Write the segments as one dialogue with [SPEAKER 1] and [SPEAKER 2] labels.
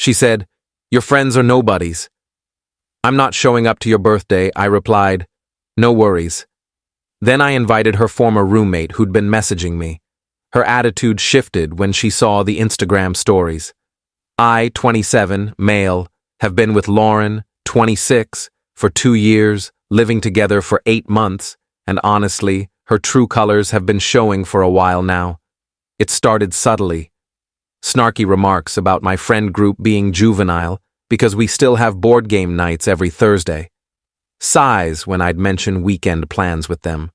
[SPEAKER 1] She said, "Your friends are nobodies." "I'm not showing up to your birthday," I replied. "No worries." Then I invited her former roommate who'd been messaging me. Her attitude shifted when she saw the Instagram stories. I, 27, male, have been with Lauren, 26, for 2 years, living together for 8 months, and honestly, her true colors have been showing for a while now. It started subtly. Snarky remarks about my friend group being juvenile because we still have board game nights every Thursday. Sighs when I'd mention weekend plans with them.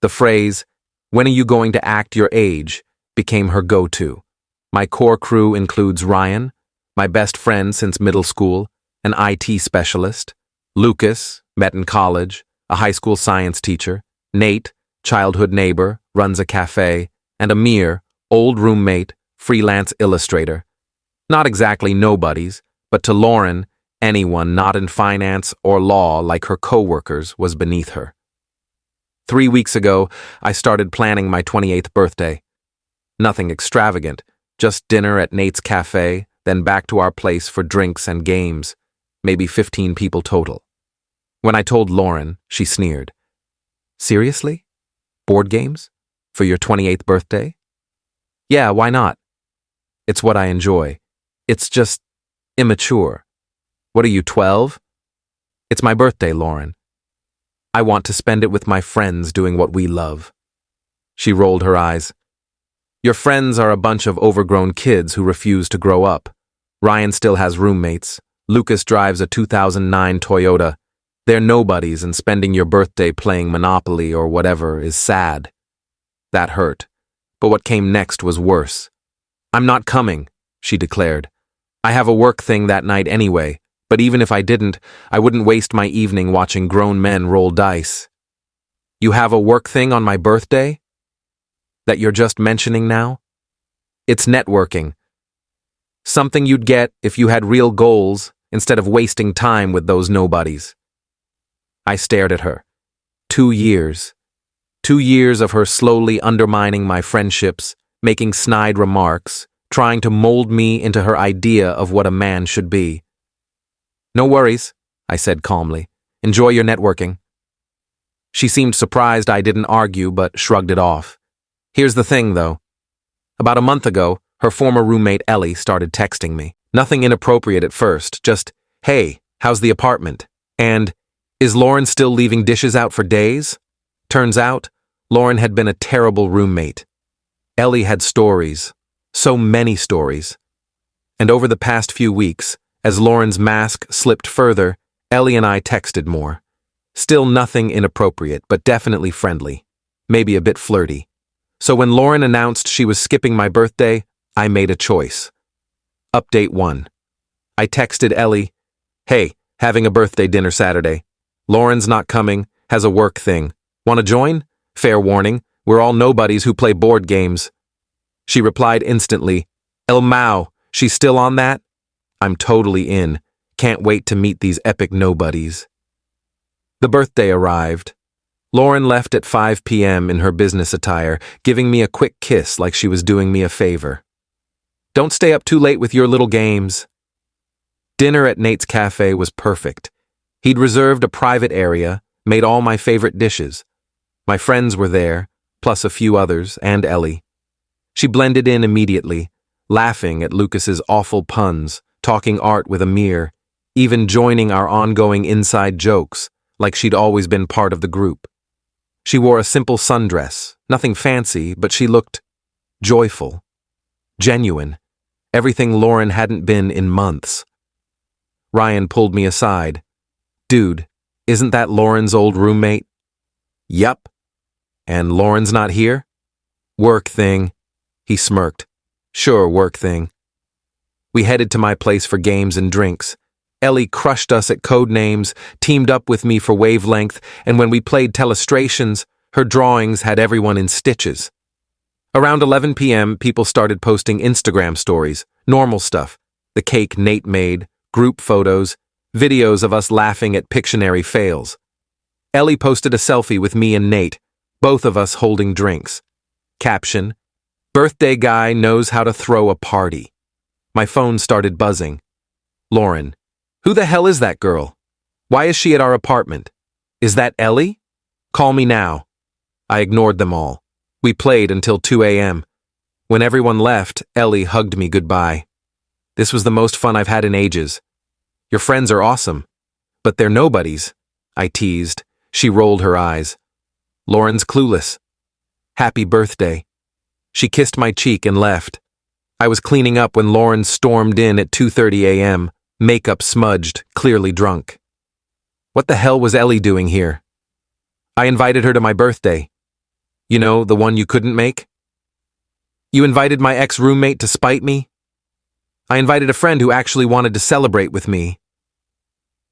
[SPEAKER 1] The phrase, "When are you going to act your age?" became her go-to. My core crew includes Ryan, my best friend since middle school, an IT specialist, Lucas, met in college, a high school science teacher, Nate, childhood neighbor, runs a cafe, and Amir, old roommate, freelance illustrator. Not exactly nobodies, but to Lauren, anyone not in finance or law like her coworkers was beneath her. 3 weeks ago, I started planning my 28th birthday. Nothing extravagant, just dinner at Nate's cafe, then back to our place for drinks and games, maybe 15 people total. When I told Lauren, she sneered. "Seriously? Board games? For your 28th birthday?" "Yeah, why not? It's what I enjoy. It's just immature." "What are you, 12? "It's my birthday, Lauren. I want to spend it with my friends doing what we love." She rolled her eyes. "Your friends are a bunch of overgrown kids who refuse to grow up. Ryan still has roommates. Lucas drives a 2009 Toyota. They're nobodies, and spending your birthday playing Monopoly or whatever is sad." That hurt, but what came next was worse. "I'm not coming," she declared. "I have a work thing that night anyway, but even if I didn't, I wouldn't waste my evening watching grown men roll dice." "You have a work thing on my birthday? That you're just mentioning now?" "It's networking. Something you'd get if you had real goals instead of wasting time with those nobodies." I stared at her. 2 years. 2 years of her slowly undermining my friendships, making snide remarks, trying to mold me into her idea of what a man should be. "No worries," I said calmly. "Enjoy your networking." She seemed surprised I didn't argue, but shrugged it off. Here's the thing, though. About a month ago, her former roommate Ellie started texting me. Nothing inappropriate at first, just, "Hey, how's the apartment?" And, "Is Lauren still leaving dishes out for days?" Turns out, Lauren had been a terrible roommate. Ellie had stories, so many stories. And over the past few weeks, as Lauren's mask slipped further, Ellie and I texted more. Still nothing inappropriate, but definitely friendly. Maybe a bit flirty. So when Lauren announced she was skipping my birthday, I made a choice. Update 1. I texted Ellie, "Hey, having a birthday dinner Saturday. Lauren's not coming, has a work thing. Want to join? Fair warning, we're all nobodies who play board games." She replied instantly, "El Mao, she's still on that? I'm totally in. Can't wait to meet these epic nobodies." The birthday arrived. Lauren left at 5 p.m. in her business attire, giving me a quick kiss like she was doing me a favor. "Don't stay up too late with your little games." Dinner at Nate's cafe was perfect. He'd reserved a private area, made all my favorite dishes. My friends were there, plus a few others, and Ellie. She blended in immediately, laughing at Lucas's awful puns, talking art with Amir, even joining our ongoing inside jokes, like she'd always been part of the group. She wore a simple sundress, nothing fancy, but she looked joyful, genuine, everything Lauren hadn't been in months. Ryan pulled me aside. "Dude, isn't that Lauren's old roommate?" "Yup." "And Lauren's not here?" "Work thing." He smirked. "Sure, work thing." We headed to my place for games and drinks. Ellie crushed us at code names, teamed up with me for wavelength, and when we played Telestrations, her drawings had everyone in stitches. Around 11 p.m., people started posting Instagram stories, normal stuff, the cake Nate made, group photos, videos of us laughing at Pictionary fails. Ellie posted a selfie with me and Nate, both of us holding drinks. Caption, "Birthday guy knows how to throw a party." My phone started buzzing. Lauren. Who the hell is that girl? Why is she at our apartment? Is that Ellie? Call me now. I ignored them all. We played until 2 a.m. When everyone left, Ellie hugged me goodbye. This was the most fun I've had in ages. Your friends are awesome, but they're nobodies, I teased. She rolled her eyes. Lauren's clueless. Happy birthday. She kissed my cheek and left. I was cleaning up when Lauren stormed in at 2:30 a.m., makeup smudged, clearly drunk. What the hell was Ellie doing here? I invited her to my birthday. You know, the one you couldn't make? You invited my ex-roommate to spite me? I invited a friend who actually wanted to celebrate with me.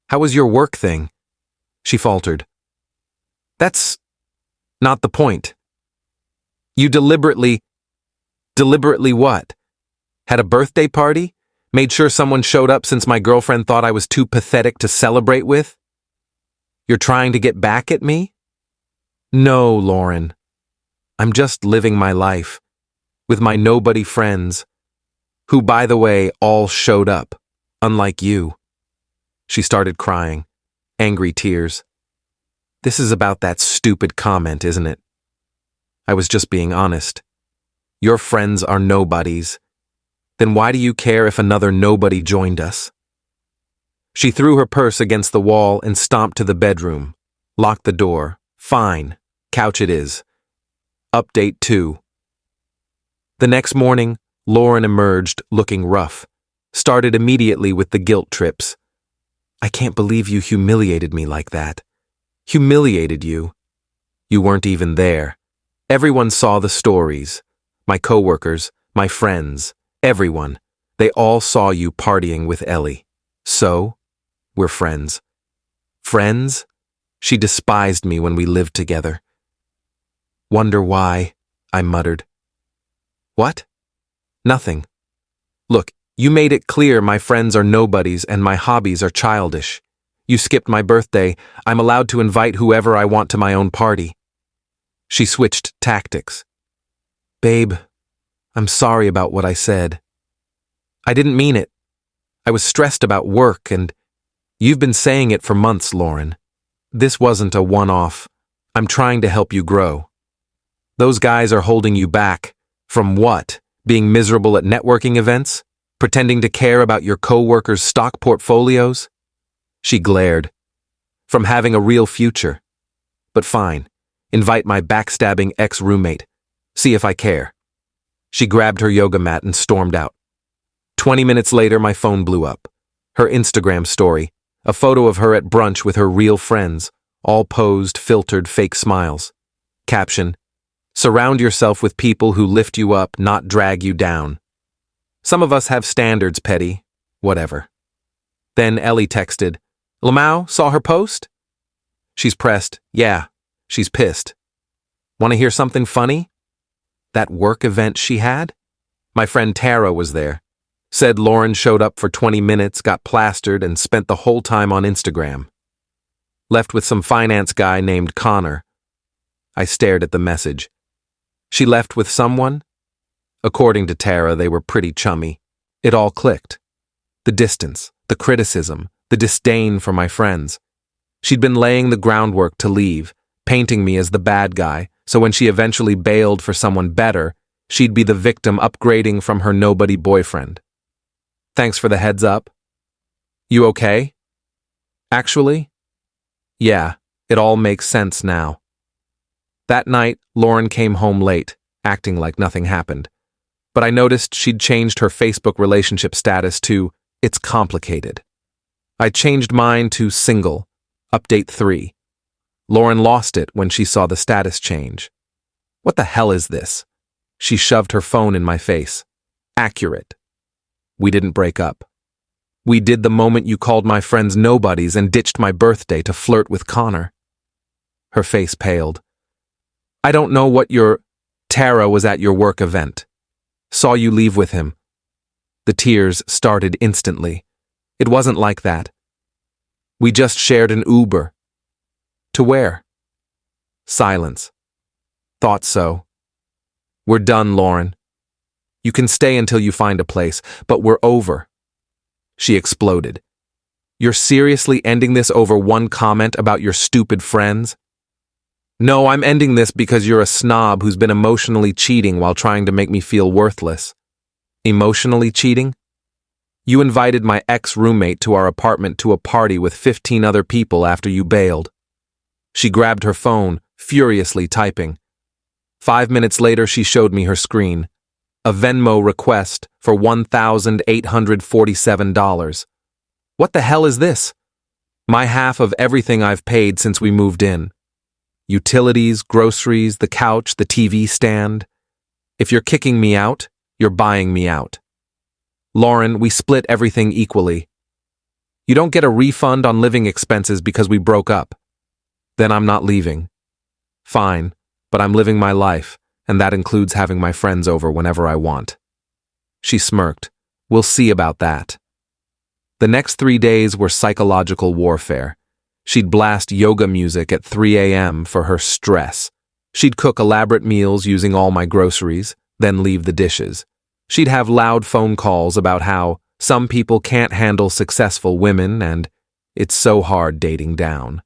[SPEAKER 1] How was your work thing? She faltered. That's not the point. You deliberately what? Had a birthday party? Made sure someone showed up since my girlfriend thought I was too pathetic to celebrate with? You're trying to get back at me? No, Lauren. I'm just living my life with my nobody friends, who, by the way, all showed up, unlike you. She started crying, angry tears. This is about that stupid comment, isn't it? I was just being honest. Your friends are nobodies. Then why do you care if another nobody joined us? She threw her purse against the wall and stomped to the bedroom, locked the door. Fine, couch it is. Update 2. The next morning, Lauren emerged looking rough, started immediately with the guilt trips. I can't believe you humiliated me like that. Humiliated you. You weren't even there. Everyone saw the stories. My coworkers, my friends, everyone. They all saw you partying with Ellie. So, we're friends. Friends? She despised me when we lived together. Wonder why, I muttered. What? Nothing. Look, you made it clear my friends are nobodies and my hobbies are childish. You skipped my birthday. I'm allowed to invite whoever I want to my own party. She switched tactics. Babe, I'm sorry about what I said. I didn't mean it. I was stressed about work and you've been saying it for months, Lauren. This wasn't a one-off. I'm trying to help you grow. Those guys are holding you back. From what? Being miserable at networking events? Pretending to care about your coworkers' stock portfolios? She glared. From having a real future. But fine. Invite my backstabbing ex-roommate. See if I care. She grabbed her yoga mat and stormed out. 20 minutes later, my phone blew up. Her Instagram story. A photo of her at brunch with her real friends. All posed, filtered, fake smiles. Caption. Surround yourself with people who lift you up, not drag you down. Some of us have standards, Petty. Whatever. Then Ellie texted, Lamau, saw her post? She's pressed. Yeah, she's pissed. Want to hear something funny? That work event she had? My friend Tara was there. Said Lauren showed up for 20 minutes, got plastered, and spent the whole time on Instagram. Left with some finance guy named Connor. I stared at the message. She left with someone? According to Tara, they were pretty chummy. It all clicked. The distance, the criticism, the disdain for my friends. She'd been laying the groundwork to leave, painting me as the bad guy, so when she eventually bailed for someone better, she'd be the victim upgrading from her nobody boyfriend. Thanks for the heads up. You okay? Actually? Yeah, it all makes sense now. That night, Lauren came home late, acting like nothing happened. But I noticed she'd changed her Facebook relationship status to, It's complicated. I changed mine to single, update 3. Lauren lost it when she saw the status change. What the hell is this? She shoved her phone in my face. Accurate. We didn't break up. We did the moment you called my friends nobodies and ditched my birthday to flirt with Connor. Her face paled. I don't know what Tara was at your work event. Saw you leave with him. The tears started instantly. It wasn't like that. We just shared an Uber. To where? Silence. Thought so. We're done, Lauren. You can stay until you find a place, but we're over. She exploded. You're seriously ending this over one comment about your stupid friends? No, I'm ending this because you're a snob who's been emotionally cheating while trying to make me feel worthless. Emotionally cheating? You invited my ex-roommate to our apartment to a party with 15 other people after you bailed. She grabbed her phone, furiously typing. 5 minutes later, she showed me her screen. A Venmo request for $1,847. What the hell is this? My half of everything I've paid since we moved in. Utilities, groceries, the couch, the TV stand. If you're kicking me out, you're buying me out. Lauren, we split everything equally. You don't get a refund on living expenses because we broke up. Then I'm not leaving. Fine, but I'm living my life, and that includes having my friends over whenever I want. She smirked. We'll see about that. The next 3 days were psychological warfare. She'd blast yoga music at 3 a.m. for her stress. She'd cook elaborate meals using all my groceries, then leave the dishes. She'd have loud phone calls about how some people can't handle successful women and it's so hard dating down.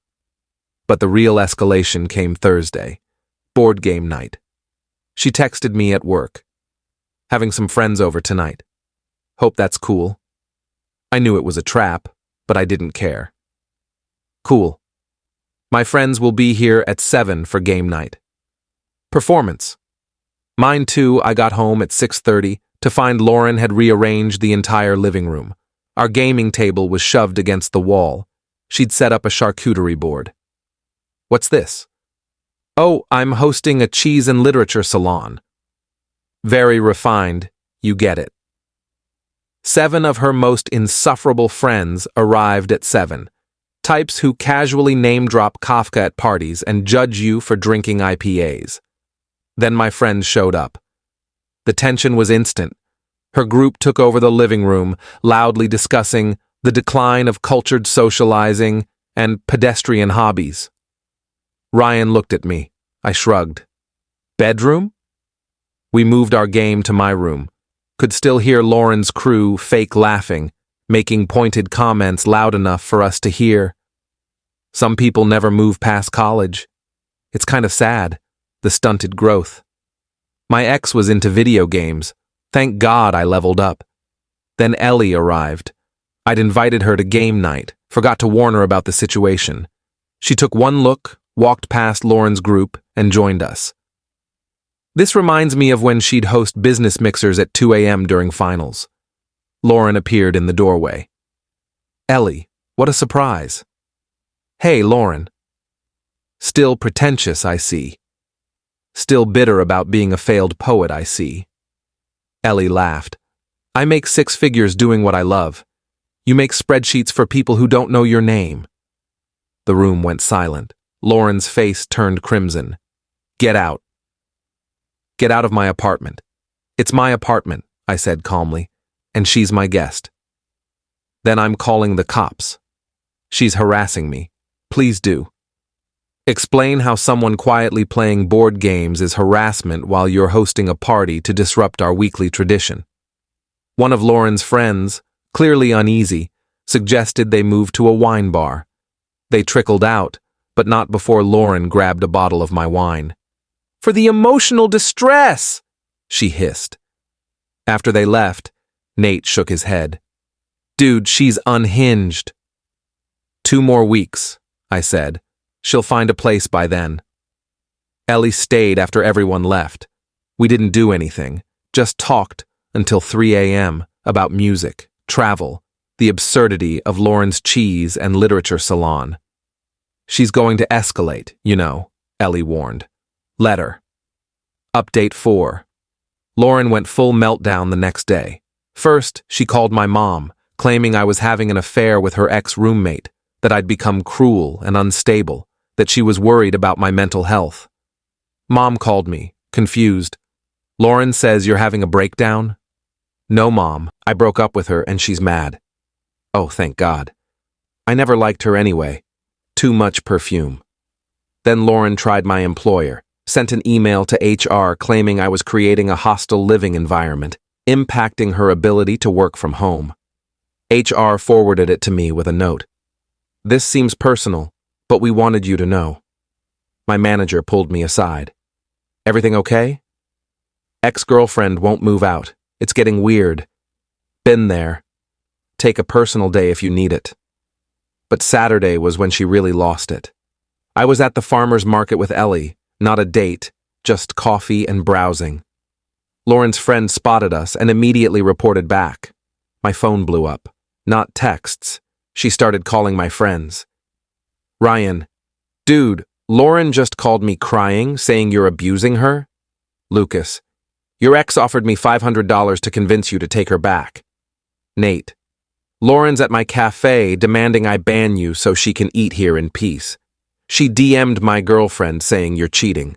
[SPEAKER 1] But the real escalation came Thursday, board game night. She texted me at work. Having some friends over tonight. Hope that's cool. I knew it was a trap, but I didn't care. Cool. My friends will be here at 7 for game night. Performance. Mine too, I got home at 6:30 to find Lauren had rearranged the entire living room. Our gaming table was shoved against the wall. She'd set up a charcuterie board. What's this? Oh, I'm hosting a cheese and literature salon. Very refined, you get it. 7 of her most insufferable friends arrived at 7. Types who casually name-drop Kafka at parties and judge you for drinking IPAs. Then my friends showed up. The tension was instant. Her group took over the living room, loudly discussing the decline of cultured socializing and pedestrian hobbies. Ryan looked at me. I shrugged. Bedroom? We moved our game to my room. Could still hear Lauren's crew fake laughing, making pointed comments loud enough for us to hear. Some people never move past college. It's kind of sad, the stunted growth. My ex was into video games. Thank God I leveled up. Then Ellie arrived. I'd invited her to game night, forgot to warn her about the situation. She took one look, walked past Lauren's group, and joined us. This reminds me of when she'd host business mixers at 2 a.m. during finals. Lauren appeared in the doorway. Ellie, what a surprise. Hey, Lauren. Still pretentious, I see. Still bitter about being a failed poet, I see. Ellie laughed. I make 6 figures doing what I love. You make spreadsheets for people who don't know your name. The room went silent. Lauren's face turned crimson. Get out. Get out of my apartment. It's my apartment, I said calmly, and she's my guest. Then I'm calling the cops. She's harassing me. Please do. Explain how someone quietly playing board games is harassment while you're hosting a party to disrupt our weekly tradition. One of Lauren's friends, clearly uneasy, suggested they move to a wine bar. They trickled out, but not before Lauren grabbed a bottle of my wine. For the emotional distress, she hissed. After they left, Nate shook his head. Dude, she's unhinged. 2 more weeks, I said. She'll find a place by then. Ellie stayed after everyone left. We didn't do anything, just talked until 3 a.m. about music, travel, the absurdity of Lauren's cheese and literature salon. She's going to escalate, you know, Ellie warned. Let her. Update 4. Lauren went full meltdown the next day. First, she called my mom, claiming I was having an affair with her ex-roommate, that I'd become cruel and unstable, that she was worried about my mental health. Mom called me, confused. Lauren says you're having a breakdown? No, Mom. I broke up with her and she's mad. Oh, thank God. I never liked her anyway. Too much perfume. Then Lauren tried my employer, sent an email to HR claiming I was creating a hostile living environment, impacting her ability to work from home. HR forwarded it to me with a note. This seems personal, but we wanted you to know. My manager pulled me aside. Everything okay? Ex-girlfriend won't move out. It's getting weird. Been there. Take a personal day if you need it. But Saturday was when she really lost it. I was at the farmer's market with Ellie, not a date, just coffee and browsing. Lauren's friend spotted us and immediately reported back. My phone blew up. Not texts. She started calling my friends. Ryan, dude, Lauren just called me crying, saying you're abusing her. Lucas, your ex offered me $500 to convince you to take her back. Nate, Lauren's at my cafe demanding I ban you so she can eat here in peace. She DM'd my girlfriend saying you're cheating.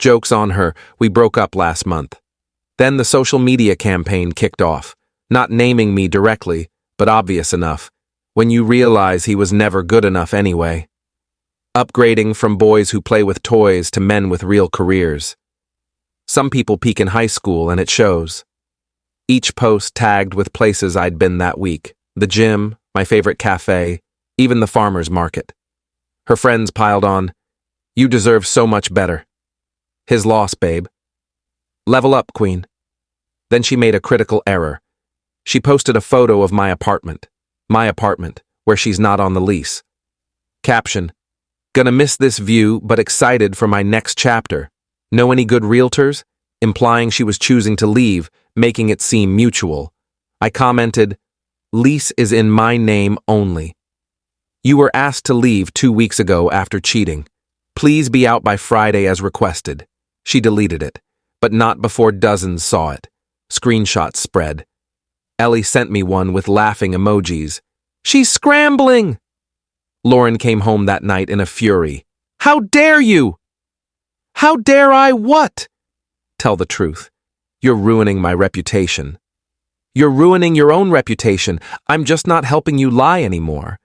[SPEAKER 1] Joke's on her, we broke up last month. Then the social media campaign kicked off, not naming me directly, but obvious enough, when you realize he was never good enough anyway. Upgrading from boys who play with toys to men with real careers. Some people peak in high school and it shows. Each post tagged with places I'd been that week. The gym, my favorite cafe, even the farmer's market. Her friends piled on, you deserve so much better. His loss, babe. Level up, queen. Then she made a critical error. She posted a photo of my apartment, where she's not on the lease. Caption, gonna miss this view, but excited for my next chapter. Know any good realtors? Implying she was choosing to leave, making it seem mutual. I commented, lease is in my name only. You were asked to leave 2 weeks ago after cheating. Please be out by Friday as requested. She deleted it, but not before dozens saw it. Screenshots spread. Ellie sent me one with laughing emojis. She's scrambling! Lauren came home that night in a fury. How dare you? How dare I what? Tell the truth. You're ruining my reputation. You're ruining your own reputation. I'm just not helping you lie anymore.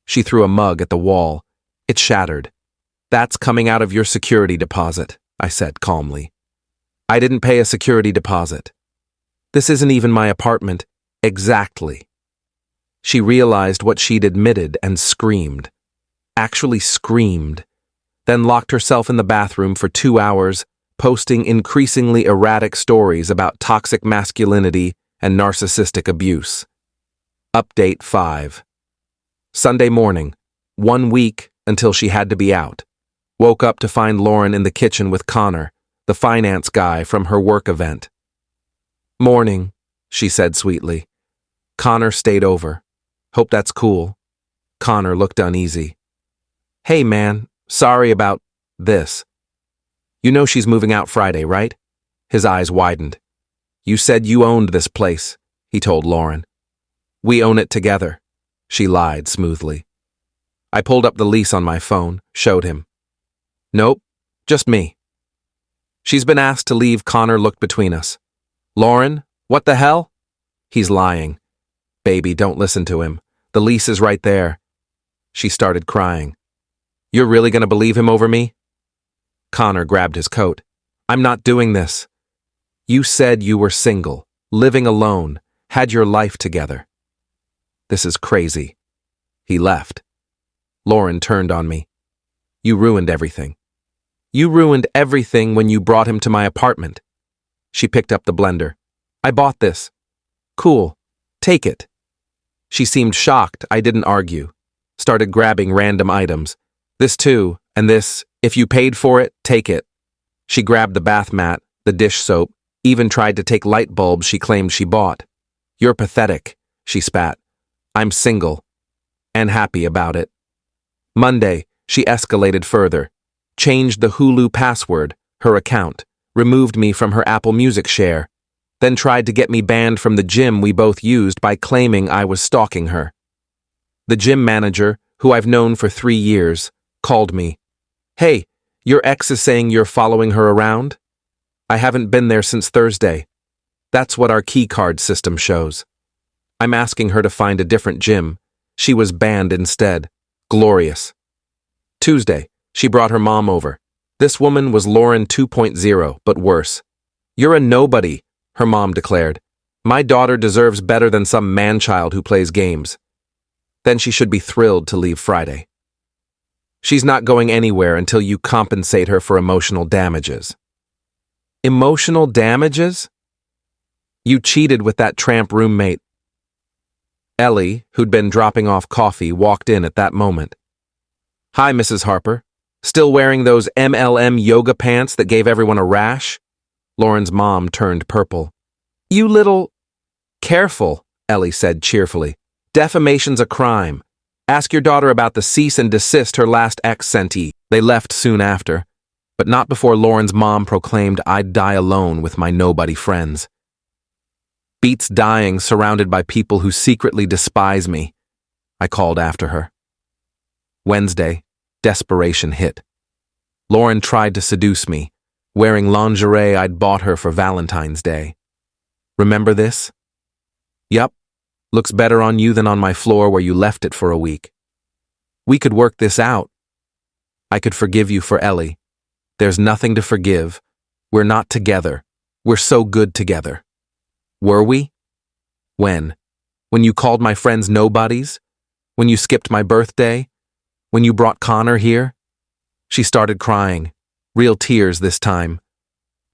[SPEAKER 1] She threw a mug at the wall. It shattered. That's coming out of your security deposit, I said calmly. I didn't pay a security deposit. This isn't even my apartment. Exactly. She realized what she'd admitted and screamed. Actually screamed. Then locked herself in the bathroom for 2 hours, posting increasingly erratic stories about toxic masculinity and narcissistic abuse. Update 5. Sunday morning, 1 week until she had to be out. Woke up to find Lauren in the kitchen with Connor, the finance guy from her work event. Morning, she said sweetly. Connor stayed over. Hope that's cool. Connor looked uneasy. Hey man, sorry about this. You know she's moving out Friday, right? His eyes widened. You said you owned this place, he told Lauren. We own it together, she lied smoothly. I pulled up the lease on my phone, showed him. Nope, just me. She's been asked to leave. Connor looked between us. Lauren, what the hell? He's lying. Baby, don't listen to him. The lease is right there. She started crying. You're really gonna believe him over me? Connor grabbed his coat. I'm not doing this. You said you were single, living alone, had your life together. This is crazy. He left. Lauren turned on me. You ruined everything. You ruined everything when you brought him to my apartment. She picked up the blender. I bought this. Cool. Take it. She seemed shocked. I didn't argue. Started grabbing random items. This too, and this. If you paid for it, take it. She grabbed the bath mat, the dish soap, even tried to take light bulbs she claimed she bought. You're pathetic, she spat. I'm single. And happy about it. Monday, she escalated further. Changed the Hulu password, her account, removed me from her Apple Music share, then tried to get me banned from the gym we both used by claiming I was stalking her. The gym manager, who I've known for 3 years, called me. Hey, your ex is saying you're following her around? I haven't been there since Thursday. That's what our key card system shows. I'm asking her to find a different gym. She was banned instead. Glorious. Tuesday, she brought her mom over. This woman was Lauren 2.0, but worse. You're a nobody, her mom declared. My daughter deserves better than some man-child who plays games. Then she should be thrilled to leave Friday. She's not going anywhere until you compensate her for emotional damages. Emotional damages? You cheated with that tramp roommate. Ellie, who'd been dropping off coffee, walked in at that moment. Hi, Mrs. Harper. Still wearing those MLM yoga pants that gave everyone a rash? Lauren's mom turned purple. You little... Careful, Ellie said cheerfully. Defamation's a crime. Ask your daughter about the cease and desist her last ex sent. They left soon after, but not before Lauren's mom proclaimed I'd die alone with my nobody friends. Beats dying surrounded by people who secretly despise me, I called after her. Wednesday, desperation hit. Lauren tried to seduce me, wearing lingerie I'd bought her for Valentine's Day. Remember this? Yup, looks better on you than on my floor where you left it for a week. We could work this out. I could forgive you for Ellie. There's nothing to forgive. We're not together. We're so good together. Were we? When? When you called my friends nobodies? When you skipped my birthday? When you brought Connor here? She started crying. Real tears this time.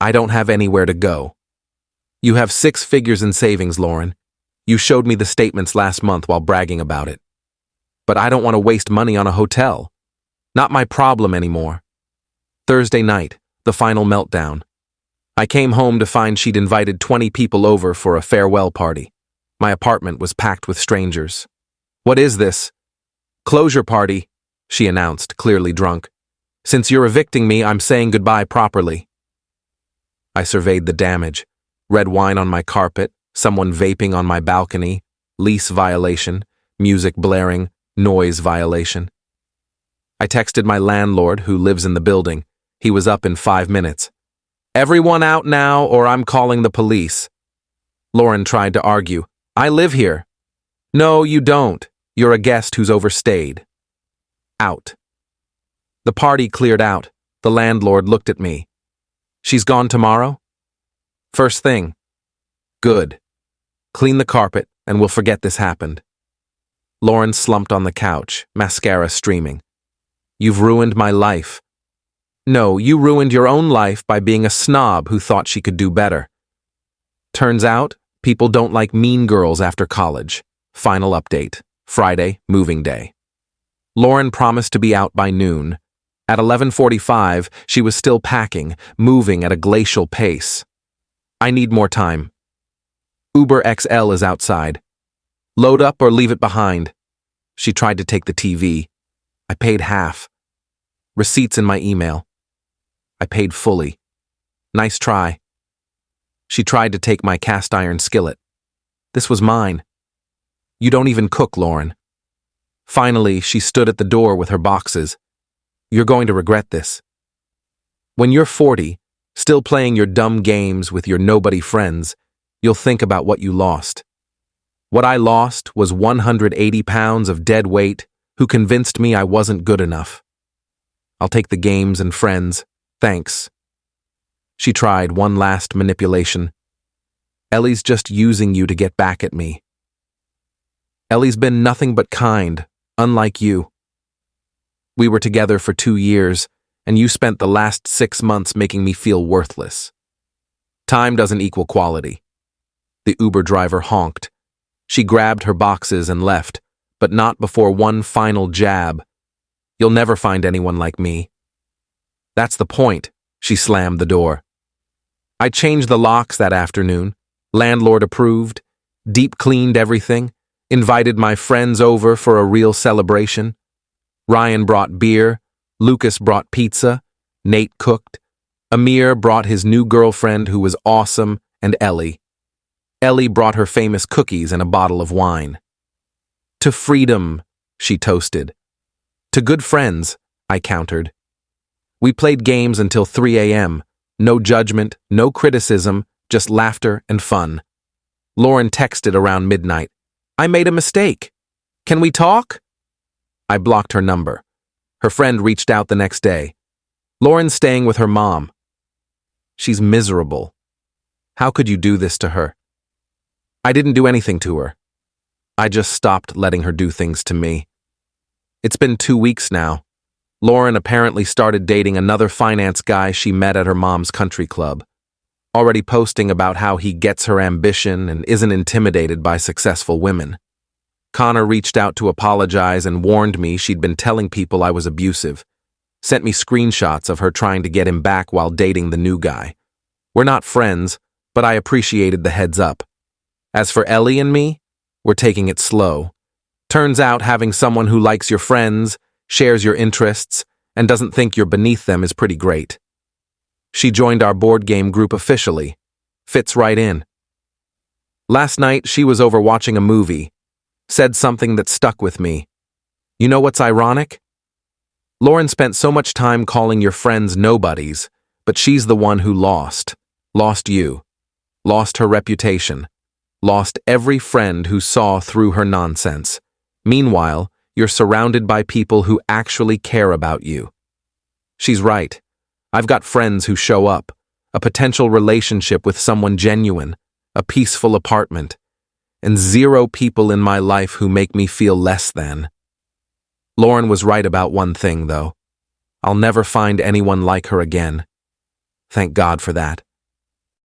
[SPEAKER 1] I don't have anywhere to go. You have 6 figures in savings, Lauren. You showed me the statements last month while bragging about it. But I don't want to waste money on a hotel. Not my problem anymore. Thursday night, the final meltdown. I came home to find she'd invited 20 people over for a farewell party. My apartment was packed with strangers. What is this? Closure party, she announced, clearly drunk. Since you're evicting me, I'm saying goodbye properly. I surveyed the damage. Red wine on my carpet, someone vaping on my balcony, lease violation, music blaring, noise violation. I texted my landlord, who lives in the building. He was up in 5 minutes. Everyone out now, or I'm calling the police. Lauren tried to argue. I live here. No, you don't. You're a guest who's overstayed. Out. The party cleared out. The landlord looked at me. She's gone tomorrow? First thing. Good. Clean the carpet, and we'll forget this happened. Lauren slumped on the couch, mascara streaming. You've ruined my life. No, you ruined your own life by being a snob who thought she could do better. Turns out, people don't like mean girls after college. Final update. Friday, moving day. Lauren promised to be out by noon. At 11:45, she was still packing, moving at a glacial pace. I need more time. Uber XL is outside. Load up or leave it behind. She tried to take the TV. I paid half. Receipts in my email. I paid fully. Nice try. She tried to take my cast iron skillet. This was mine. You don't even cook, Lauren. Finally, she stood at the door with her boxes. You're going to regret this. When you're 40, still playing your dumb games with your nobody friends, you'll think about what you lost. What I lost was 180 pounds of dead weight who convinced me I wasn't good enough. I'll take the games and friends. Thanks. She tried one last manipulation. Ellie's just using you to get back at me. Ellie's been nothing but kind, unlike you. We were together for 2 years, and you spent the last 6 months making me feel worthless. Time doesn't equal quality. The Uber driver honked. She grabbed her boxes and left, but not before one final jab. You'll never find anyone like me. That's the point. She slammed the door. I changed the locks that afternoon. Landlord approved, deep cleaned everything, invited my friends over for a real celebration. Ryan brought beer, Lucas brought pizza, Nate cooked, Amir brought his new girlfriend who was awesome, and Ellie. Ellie brought her famous cookies and a bottle of wine. To freedom, she toasted. To good friends, I countered. We played games until 3 a.m. No judgment, no criticism, just laughter and fun. Lauren texted around midnight. I made a mistake. Can we talk? I blocked her number. Her friend reached out the next day. Lauren's staying with her mom. She's miserable. How could you do this to her? I didn't do anything to her. I just stopped letting her do things to me. It's been 2 weeks now. Lauren apparently started dating another finance guy she met at her mom's country club, already posting about how he gets her ambition and isn't intimidated by successful women. Connor reached out to apologize and warned me she'd been telling people I was abusive, sent me screenshots of her trying to get him back while dating the new guy. We're not friends, but I appreciated the heads up. As for Ellie and me, we're taking it slow. Turns out having someone who likes your friends, shares your interests, and doesn't think you're beneath them is pretty great. She joined our board game group officially. Fits right in. Last night, she was over watching a movie. Said something that stuck with me. You know what's ironic? Lauren spent so much time calling your friends nobodies, but she's the one who lost. Lost you. Lost her reputation. Lost every friend who saw through her nonsense. Meanwhile, you're surrounded by people who actually care about you. She's right. I've got friends who show up, a potential relationship with someone genuine, a peaceful apartment, and 0 people in my life who make me feel less than. Lauren was right about one thing, though. I'll never find anyone like her again. Thank God for that.